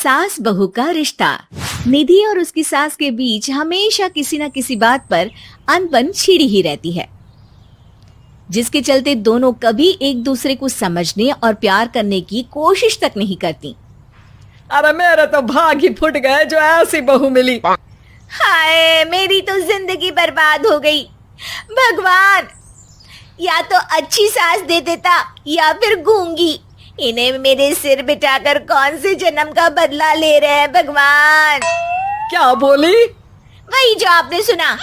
सास बहू का रिश्ता। निधि और उसकी सास के बीच हमेशा किसी न किसी बात पर अनबन छिड़ी ही रहती है, जिसके चलते दोनों कभी एक दूसरे को समझने और प्यार करने की कोशिश तक नहीं करती। अरे मेरे तो भाग ही फुट गए जो ऐसी बहू मिली। हाय, मेरी तो जिंदगी बर्बाद हो गई। भगवान, या तो अच्छी सास दे देता या फिर गूंगी। इन्हें मेरे सिर बिठाकर कौन से जन्म का बदला ले रहे हैं भगवान। क्या बोली? वही जो आपने सुना।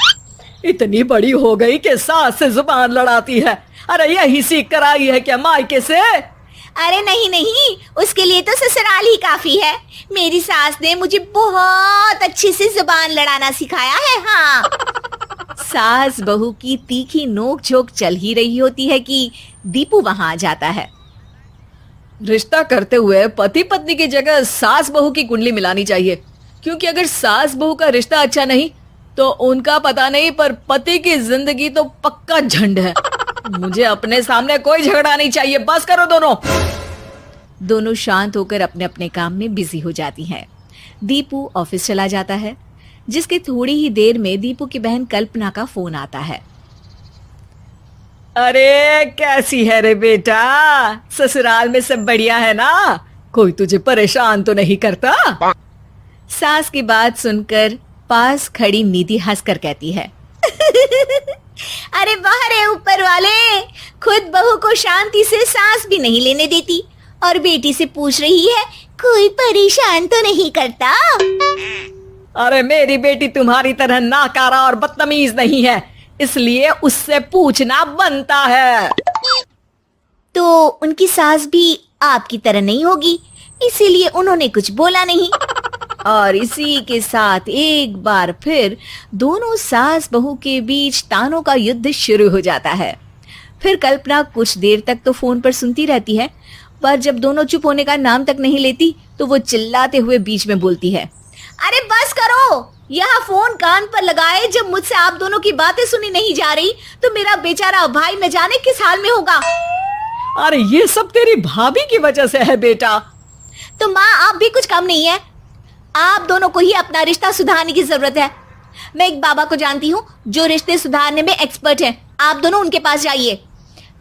इतनी बड़ी हो गई कि सास से जुबान लड़ाती है। अरे यही सीख कर आई है क्या मायके से? अरे नहीं नहीं, उसके लिए तो ससुराल ही काफी है। मेरी सास ने मुझे बहुत अच्छे से जुबान लड़ाना सिखाया है। हाँ। सास बहू की तीखी नोक झोंक चल ही रही होती है कि दीपू वहां आ जाता है। रिश्ता करते हुए पति पत्नी की जगह सास बहू की कुंडली मिलानी चाहिए, क्योंकि अगर सास बहू का रिश्ता अच्छा नहीं तो उनका पता नहीं, पर पति की जिंदगी तो पक्का झंड है। मुझे अपने सामने कोई झगड़ा नहीं चाहिए। बस करो दोनों। दोनों शांत होकर अपने अपने काम में बिजी हो जाती हैं। दीपू ऑफिस चला जाता है, जिसके थोड़ी ही देर में दीपू की बहन कल्पना का फोन आता है। अरे कैसी है रे बेटा? ससुराल में सब बढ़िया है ना? कोई तुझे परेशान तो नहीं करता? सास की बात सुनकर पास खड़ी निधि हंसकर कहती है, अरे वाह रे ऊपर वाले, खुद बहू को शांति से सांस भी नहीं लेने देती और बेटी से पूछ रही है कोई परेशान तो नहीं करता। अरे मेरी बेटी तुम्हारी तरह नाकारा और बदतमीज नहीं है, इसलिए उससे पूछना बनता है। तो उनकी सास भी आपकी तरह नहीं होगी, इसीलिए उन्होंने कुछ बोला नहीं। और इसी के साथ एक बार फिर दोनों सास बहू के बीच तानों का युद्ध शुरू हो जाता है। फिर कल्पना कुछ देर तक तो फोन पर सुनती रहती है, पर जब दोनों चुप होने का नाम तक नहीं लेती तो वो चिल्लाते हुए बीच में बोलती है, अरे बस करो, यह फोन कान पर लगाए। जब मुझसे आप दोनों की बातें सुनी नहीं जा रही तो मेरा बेचारा भाई न जाने किस हाल में होगा। अरे ये सब तेरी भाभी की वजह से है बेटा। तो माँ, आप भी कुछ कम नहीं है। आप दोनों को ही अपना रिश्ता सुधारने की जरूरत है। मैं एक बाबा को जानती हूँ जो रिश्ते सुधारने में एक्सपर्ट है। आप दोनों उनके पास जाइए।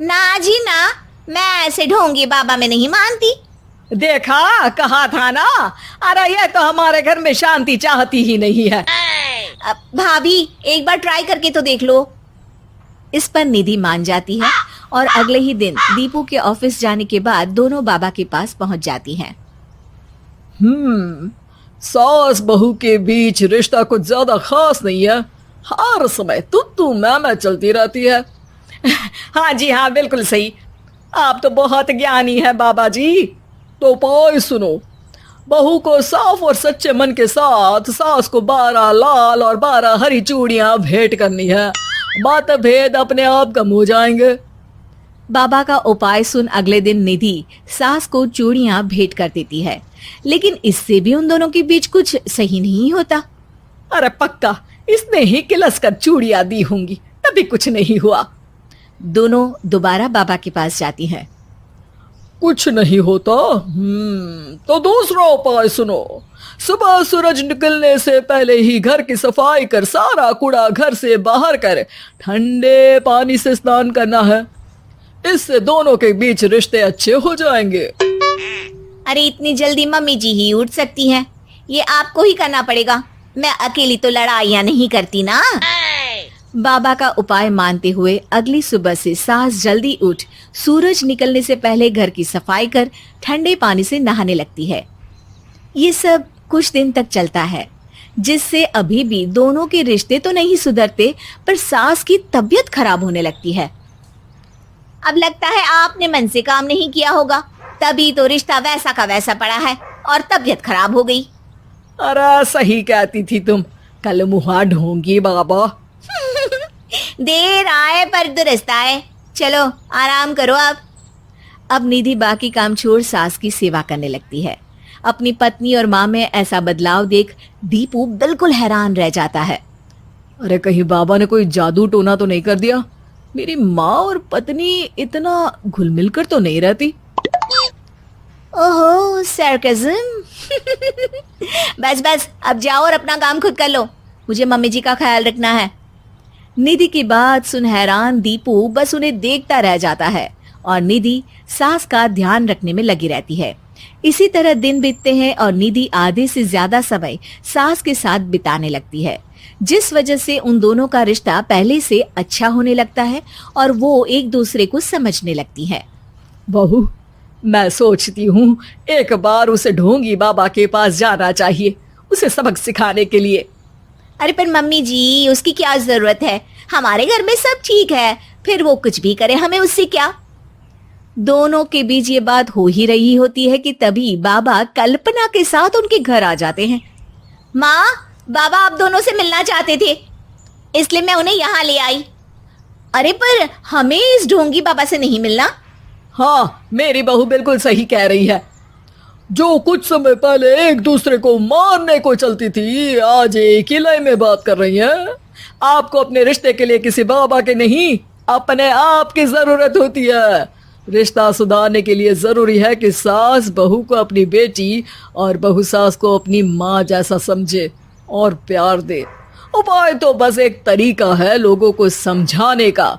ना जी ना, मैं ऐसे ढोंगी बाबा में नहीं मानती। देखा, कहा था ना। अरे ये तो हमारे घर में शांति चाहती ही नहीं है। भाभी, एक बार ट्राई करके तो देख लो। इस पर निधि मान जाती है और अगले ही दिन दीपू के ऑफिस जाने के बाद दोनों बाबा के पास पहुंच जाती हैं। सास बहू के बीच रिश्ता कुछ ज्यादा खास नहीं है। हर समय तू मैं चलती रहती है। हाँ जी हाँ, बिल्कुल सही। आप तो बहुत ज्ञानी है बाबा जी। तो पाई सुनो, बहू को साफ और सच्चे मन के साथ सास को 12 लाल और 12 हरी चूड़ियां भेंट करनी है। बात भेद अपने आप कम हो जाएंगे। बाबा का उपाय सुन अगले दिन निधि सास को चूड़ियां भेंट कर देती है, लेकिन इससे भी उन दोनों के बीच कुछ सही नहीं होता। अरे पक्का इसने ही किलस कर चूड़ियां दी होंगी, तभी कुछ नहीं हुआ। दोनों दोबारा बाबा के पास जाती हैं। कुछ नहीं होता। तो दूसरा उपाय सुनो। सुबह सूरज निकलने से पहले ही घर की सफाई कर सारा कूड़ा घर से बाहर कर ठंडे पानी से स्नान करना है। इससे दोनों के बीच रिश्ते अच्छे हो जाएंगे। अरे इतनी जल्दी मम्मी जी ही उठ सकती हैं? ये आपको ही करना पड़ेगा। मैं अकेली तो लड़ाइयाँ नहीं करती ना। बाबा का उपाय मानते हुए अगली सुबह से सास जल्दी उठ सूरज निकलने से पहले घर की सफाई कर ठंडे पानी से नहाने लगती है। ये सब कुछ दिन तक चलता है, जिससे अभी भी दोनों के रिश्ते तो नहीं सुधरते, पर सास की तबीयत खराब होने लगती है। अब लगता है आपने मन से काम नहीं किया होगा, तभी तो रिश्ता वैसा का वैसा पड़ा है और तबीयत खराब हो गई। अरे सही कहती थी तुम, कल मुहा ढोंगी बाबा। देर आए पर दुरुस्त आए। चलो आराम करो अब निधि बाकी काम छोड़ सास की सेवा करने लगती है। अपनी पत्नी और माँ में ऐसा बदलाव देख दीपू बिल्कुल हैरान रह जाता है। अरे कहीं बाबा ने कोई जादू टोना तो नहीं कर दिया? मेरी माँ और पत्नी इतना घुल मिल कर तो नहीं रहती। ओहो, सरकज़म। बस बस, अब जाओ और अपना काम खुद कर लो, मुझे मम्मी जी का ख्याल रखना है। निधि की बात सुन हैरान दीपू बस उन्हें देखता रह जाता है और निधि सास का ध्यान रखने में लगी रहती है। इसी तरह दिन बीतते हैं और निधि आधे से ज्यादा समय सास के साथ बिताने लगती है, जिस वजह से उन दोनों का रिश्ता पहले से अच्छा होने लगता है और वो एक दूसरे को समझने लगती है। बहू, मैं सोचती हूँ एक बार उसे ढोंगी बाबा के पास जाना चाहिए, उसे सबक सिखाने के लिए। अरे पर मम्मी जी, उसकी क्या जरूरत है, हमारे घर में सब ठीक है, फिर वो कुछ भी करे, हमें उससे क्या। दोनों के बीच ये बात हो ही रही होती है कि तभी बाबा कल्पना के साथ उनके घर आ जाते हैं। माँ, बाबा आप दोनों से मिलना चाहते थे, इसलिए मैं उन्हें यहाँ ले आई। अरे पर हमें इस ढोंगी बाबा से नहीं मिलना। हाँ, मेरी बहू बिल्कुल सही कह रही है। जो कुछ समय पहले एक दूसरे को मारने को चलती थी, आज एक ही लय में बात कर रही है। आपको अपने रिश्ते के लिए किसी बाबा के नहीं, अपने आप की जरूरत होती है। रिश्ता सुधारने के लिए जरूरी है कि सास बहू को अपनी बेटी और बहू सास को अपनी माँ जैसा समझे और प्यार दे। उपाय तो बस एक तरीका है लोगों को समझाने का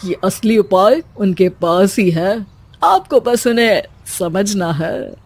कि असली उपाय उनके पास ही है, आपको बस उन्हें समझना है।